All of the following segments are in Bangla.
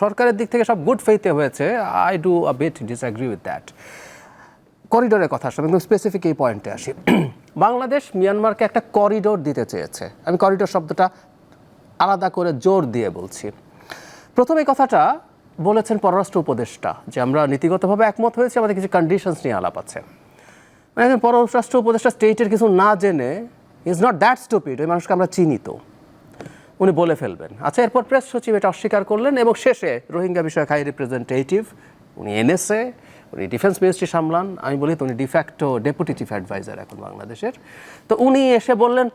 সরকারের দিক থেকে সব গুড ফেইথে হয়েছে। I do a bit disagree with that. করিডোরের কথা আসলে একদম স্পেসিফিক এই পয়েন্টে আসি। বাংলাদেশ মিয়ানমারকে একটা করিডোর দিতে চেয়েছে। আমি করিডোর শব্দটা আলাদা করে জোর দিয়ে বলছি। প্রথম এই কথাটা বলেছেন পররাষ্ট্র উপদেষ্টা যে আমরা নীতিগতভাবে একমত হয়েছি, আমাদের কিছু কন্ডিশনস নিয়ে আলাপ আছে। মানে একজন পররাষ্ট্র উপদেষ্টা স্টেটের কিছু না জেনে ইজ নট দ্যাট স্টুপিড, ওই মানুষকে আমরা চিনি তো, উনি বলে ফেলবেন। আচ্ছা, এরপর প্রেস সচিব এটা অস্বীকার করলেন এবং শেষে রোহিঙ্গা বিষয়ক হাই রিপ্রেজেন্টেটিভ, উনি এনএসএ, উনি ডিফেন্স মিনিস্ট্রি সামলান, আমি বলি তো উনি ডিফ্যাক্টো ডেপুটি চিফ অ্যাডভাইজার এখন বাংলাদেশের। তো উনি এসে বললেন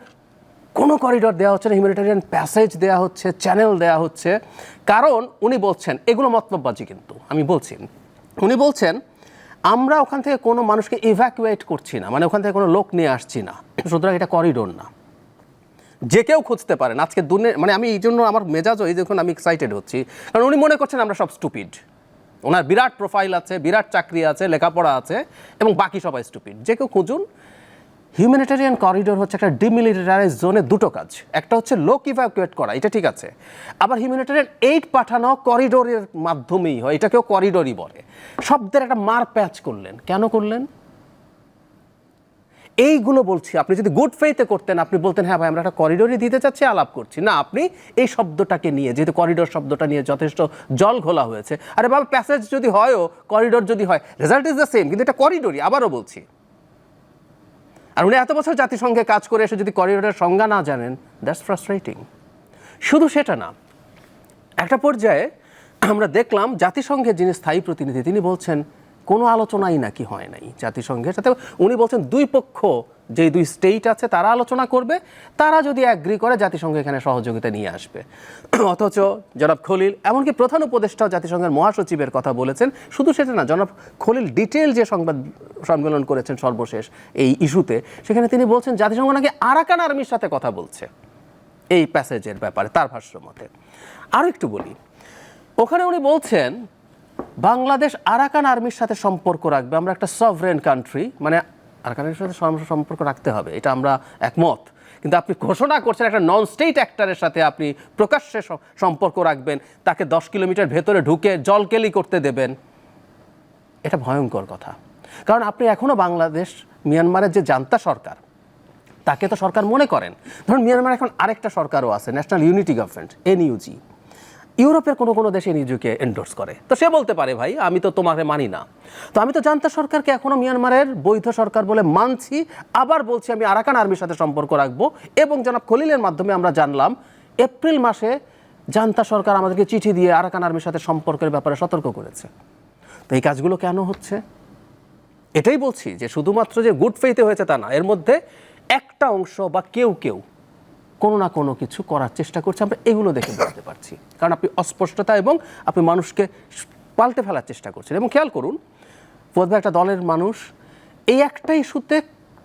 কোনো করিডোর দেওয়া হচ্ছে না, হিউম্যানিটেরিয়ান প্যাসেজ দেওয়া হচ্ছে, চ্যানেল দেওয়া হচ্ছে। কারণ উনি বলছেন এগুলো মতলববাজি, কিন্তু আমি বলছি উনি বলছেন আমরা ওখান থেকে কোনো মানুষকে ইভ্যাকুয়েট করছি না, মানে ওখান থেকে কোনো লোক নিয়ে আসছি না, সুতরাং এটা করিডোর না, যে কেউ খুঁজতে পারেন। আজকে দুনিয়া মানে আমি এই জন্য আমার মেজাজও এই দেখুন আমি এক্সাইটেড হচ্ছি, কারণ উনি মনে করছেন আমরা সব স্টুপিড। ওনার বিরাট প্রোফাইল আছে, বিরাট চাকরি আছে, লেখাপড়া আছে, এবং বাকি সবাই স্টুপিড। যে কেউ খুঁজুন। হিউম্যানিটেরিয়ান করিডোর হচ্ছে একটা ডিমিলিটারাইজ জোনে দুটো কাজ, একটা হচ্ছে লোক ইভ্যাকুয়েট করা, এটা ঠিক আছে, আবার হিউম্যানিটেরিয়ান এইড পাঠানো করিডোরের মাধ্যমেই হয়, এটাকেও করিডোরই বলে। শব্দের একটা মার প্যাচ করলেন, কেন করলেন? এইগুলো বলছি, আপনি যদি গুড ফেইথে করতেন আপনি বলতেন হ্যাঁ ভাই আমরা একটা করিডোরই দিতে চাচ্ছি, আলাপ করছি না। আপনি এই শব্দটাকে নিয়ে, যেহেতু করিডোর শব্দটা নিয়ে যথেষ্ট জল ঘোলা হয়েছে, আরে বাবা প্যাসেজ যদি হয়ও, করিডোর যদি হয়, রেজাল্ট ইজ দ্য সেম, কিন্তু এটা করিডোরই, আবারও বলছি। আর উনি এত বছর জাতিসংঘে কাজ করে এসে যদি করিডোরের সংজ্ঞা না জানেন, দ্যাটস ফ্রাস্ট্রেটিং। শুধু সেটা না, একটা পর্যায়ে আমরা দেখলাম জাতিসংঘের যিনি স্থায়ী প্রতিনিধি তিনি বলছেন কোনো আলোচনাই নাকি হয় নাই জাতিসংঘের সাথে। উনি বলছেন দুই পক্ষ, যে দুই স্টেট আছে তারা আলোচনা করবে, তারা যদি অ্যাগ্রি করে জাতিসংঘ এখানে সহযোগিতা নিয়ে আসবে। অথচ জনাব খলিল, এমনকি প্রধান উপদেষ্টাও জাতিসংঘের মহাসচিবের কথা বলেছেন। শুধু সেটা না, জনাব খলিল ডিটেল যে সংবাদ সম্মেলন করেছেন সর্বশেষ এই ইস্যুতে, সেখানে তিনি বলছেন জাতিসংঘ নাকি আরাকান আর্মির সাথে কথা বলছে এই প্যাসেজের ব্যাপারে, তার ভাষ্য মতে। আরও একটু বলি, ওখানে উনি বলছেন বাংলাদেশ আরাকান আর্মির সাথে সম্পর্ক রাখবে, আমরা একটা সভরেন কান্ট্রি, মানে আরাকানের সাথে সম্পর্ক রাখতে হবে, এটা আমরা একমত। কিন্তু আপনি ঘোষণা করছেন একটা নন স্টেট অ্যাক্টরের সাথে আপনি প্রকাশ্যে সম্পর্ক রাখবেন, তাকে 10 কিলোমিটার ভেতরে ঢুকে জলকেলি করতে দেবেন, এটা ভয়ঙ্কর কথা। কারণ আপনি এখনও বাংলাদেশ মিয়ানমারের যে জান্তা সরকার, তাকে তো সরকার মনে করেন। ধরুন মিয়ানমার এখন আরেকটা সরকারও আছে, ন্যাশনাল ইউনিটি গভর্নমেন্ট, এনইউজি। ইউরোপের কোনো কোনো দেশে এনইউজিকে এন্ডোর্স করে, তো সে বলতে পারে ভাই আমি তো তোমাকে মানি না। তো আমি তো জান্তা সরকারকে এখনও মিয়ানমারের বৈধ সরকার বলে মানছি, আবার বলছি আমি আরাকান আর্মির সাথে সম্পর্ক রাখবো। এবং জনাব খলিলের মাধ্যমে আমরা জানলাম এপ্রিল মাসে জান্তা সরকার আমাদেরকে চিঠি দিয়ে আরাকান আর্মির সাথে সম্পর্কের ব্যাপারে সতর্ক করেছে। তো এই কাজগুলো কেন হচ্ছে? এটাই বলছি যে শুধুমাত্র যে গুড ফেইথে হয়েছে তা না, এর মধ্যে একটা অংশ বা কেউ কোনো না কোনো কিছু করার চেষ্টা করছে, আমরা এগুলো দেখে বুঝতে পারছি। কারণ আপনি অস্পষ্টতা এবং আপনি মানুষকে পাল্টে ফেলার চেষ্টা করছেন। এবং খেয়াল করুন, ফুয়াদ ভাই একটা দলের মানুষ, এই একটা ইস্যুতে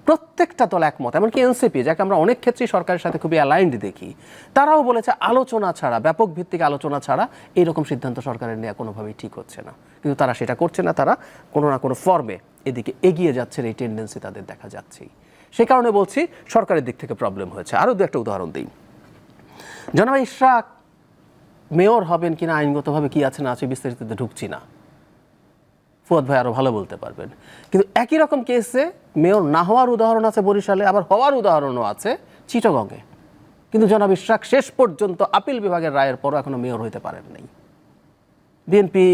প্রত্যেকটা দল একমত, এমনকি এনসিপি, যাকে আমরা অনেক ক্ষেত্রেই সরকারের সাথে খুবই অ্যালাইন্ড দেখি, তারাও বলেছে আলোচনা ছাড়া, ব্যাপক ভিত্তিক আলোচনা ছাড়া এইরকম সিদ্ধান্ত সরকারের নেওয়া কোনোভাবেই ঠিক হচ্ছে না। কিন্তু তারা সেটা করছে না, তারা কোনো না কোনো ফর্মে এদিকে এগিয়ে যাচ্ছেন, এই টেন্ডেন্সি তাদের দেখা যাচ্ছেই। সেই কারণে বলছি সরকারের দিক থেকে প্রবলেম হয়েছে। আরও দু একটা উদাহরণ দিই। জনাব ইশরাক মেয়র হবেন কিনা আইনগতভাবে কি আছে না আছে বিস্তারিততে ঢুকছি না, ফুয়াদ ভাই আরও ভালো বলতে পারবেন। কিন্তু একই রকম কেসে মেয়র না হওয়ার উদাহরণ আছে বরিশালে, আবার হওয়ার উদাহরণও আছে চিটাগংয়ে। কিন্তু জনাব ইশরাক শেষ পর্যন্ত আপিল বিভাগের রায়ের পরও এখনও মেয়র হইতে পারেন নাই। বিএনপি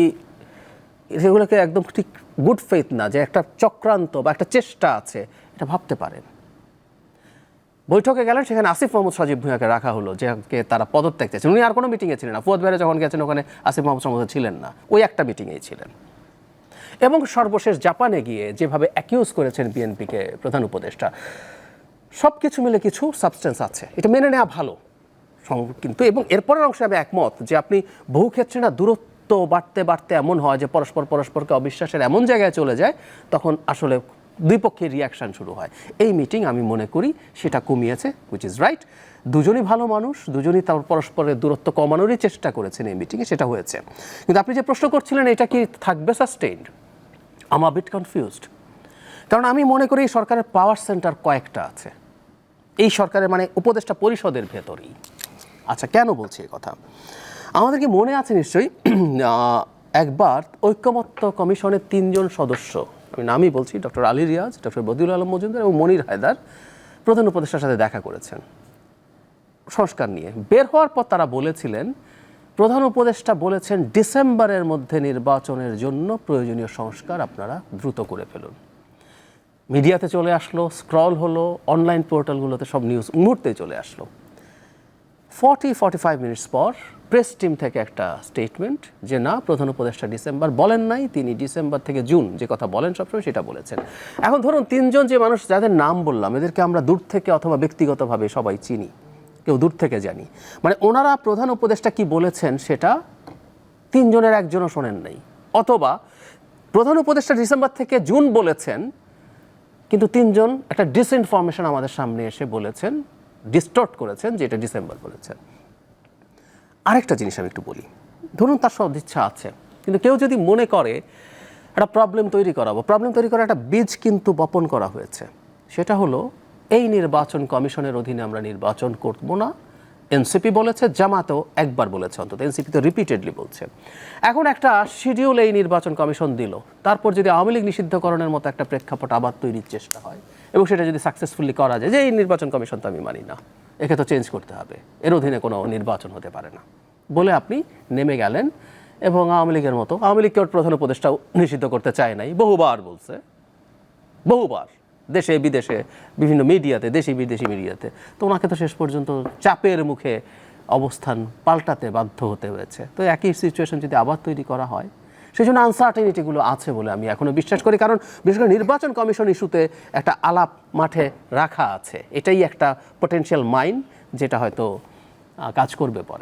সেগুলোকে একদম ঠিক গুড ফেইথ না, যে একটা চক্রান্ত বা একটা চেষ্টা আছে, এটা ভাবতে পারেন। বৈঠকে গেলেন, সেখানে আসিফ মোহাম্মদ সজীব ভূঁইয়াকে রাখা হলো, যাকে তারা পদত্যাগ চেয়েছেন। উনি আর কোনো মিটিংয়ে ছিলেন না। ফুয়াদ ভাইরা যখন গেছেন ওখানে আসিফ মোহাম্মদ সজীব ছিলেন না, ওই একটা মিটিংয়েই ছিলেন। এবং সর্বশেষ জাপানে গিয়ে যেভাবে অ্যাকিউজ করেছেন বিএনপিকে প্রধান উপদেষ্টা, সব কিছু মিলে কিছু সাবস্টেন্স আছে, এটা মেনে নেওয়া ভালো। কিন্তু এবং এরপরের অংশে আমি একমত যে আপনি বহু ক্ষেত্রে না দূরত্ব বাড়তে বাড়তে এমন হয় যে পরস্পরকে অবিশ্বাসের এমন জায়গায় চলে যায়, তখন আসলে দুই পক্ষের রিয়াকশান শুরু হয়। এই মিটিং আমি মনে করি সেটা কমিয়েছে, হুইচ ইজ রাইট। দুজনই ভালো মানুষ, দুজনই তার পরস্পরের দূরত্ব কমানোরই চেষ্টা করেছেন এই মিটিংয়ে, সেটা হয়েছে। কিন্তু আপনি যে প্রশ্ন করছিলেন এটা কি থাকবে সাস্টেইনড, আমি বিট কনফিউজড। কারণ আমি মনে করি এই সরকারের পাওয়ার সেন্টার কয়েকটা আছে এই সরকারের, মানে উপদেষ্টা পরিষদের ভেতরেই। আচ্ছা, কেন বলছি এই কথা? আমাদের কি মনে আছে নিশ্চয়ই একবার ঐক্যমত্য কমিশনের 3 জন সদস্য, আমি নামই বলছি, ডক্টর আলী রিয়াজ, ডক্টর বদিউল আলম মজুমদার এবং মনির হায়দার প্রধান উপদেষ্টার সাথে দেখা করেছেন সংস্কার নিয়ে। বের হওয়ার পর তারা বলেছিলেন, প্রধান উপদেষ্টা বলেছেন ডিসেম্বরের মধ্যে নির্বাচনের জন্য প্রয়োজনীয় সংস্কার আপনারা দ্রুত করে ফেলুন। মিডিয়াতে চলে আসলো, স্ক্রল হলো, অনলাইন পোর্টালগুলোতে সব নিউজ মুহূর্তেই চলে আসলো। 45 মিনিটস পর প্রেস টিম থেকে একটা স্টেটমেন্ট যে না, প্রধান উপদেষ্টা ডিসেম্বর বলেন নাই, তিনি ডিসেম্বর থেকে জুন যে কথা বলেন সবসময় সেটা বলেছেন। এখন ধরুন 3 জন যে মানুষ যাদের নাম বললাম, এদেরকে আমরা দূর থেকে অথবা ব্যক্তিগতভাবে সবাই চিনি, কেউ দূর থেকে জানি, মানে ওনারা প্রধান উপদেষ্টা কি বলেছেন সেটা 3 জনের একজনও শোনেন নাই, অথবা প্রধান উপদেষ্টা ডিসেম্বর থেকে জুন বলেছেন কিন্তু 3 জন একটা ডিসইনফরমেশন আমাদের সামনে এসে বলেছেন, ডিস্টর্ট করেছেন যে এটা ডিসেম্বর বলেছেন। আরেকটা জিনিস আমি একটু বলি, ধরুন তার সদিচ্ছা আছে, কিন্তু কেউ যদি মনে করে একটা প্রবলেম তৈরি করাবো, প্রবলেম তৈরি করার একটা বীজ কিন্তু বপন করা হয়েছে। সেটা হলো এই নির্বাচন কমিশনের অধীনে আমরা নির্বাচন করব না। এনসিপি বলেছে, জামাতও একবার বলেছে, অন্তত এনসিপি তো রিপিটেডলি বলছে। এখন একটা শিডিউল এই নির্বাচন কমিশন দিল, তারপর যদি আওয়ামী লীগ নিষিদ্ধকরণের মতো একটা প্রেক্ষাপট আবার তৈরির চেষ্টা হয় এবং সেটা যদি সাকসেসফুলি করা যায় যে এই নির্বাচন কমিশন তো আমি মানি না, একে তো চেঞ্জ করতে হবে, এর অধীনে কোনো নির্বাচন হতে পারে না বলে আপনি নেমে গেলেন এবং আওয়ামী লীগের মতো, আওয়ামী লীগকে প্রধান উপদেষ্টাও নিষিদ্ধ করতে চায় নাই, বহুবার বলছে, বহুবার দেশে বিদেশে বিভিন্ন মিডিয়াতে, দেশি বিদেশি মিডিয়াতে, তো ওনাকে তো শেষ পর্যন্ত চাপের মুখে অবস্থান পাল্টাতে বাধ্য হতে হয়েছে। তো একই সিচুয়েশন যদি আবার তৈরি করা হয়, সেই জন্য আনসার্টেনিটিগুলো আছে বলে আমি এখনও বিশ্বাস করি। কারণ বিশেষ করে নির্বাচন কমিশন ইস্যুতে একটা আলাপ মাঠে রাখা আছে, এটাই একটা পটেনশিয়াল মাইন যেটা হয়তো কাজ করবে পরে।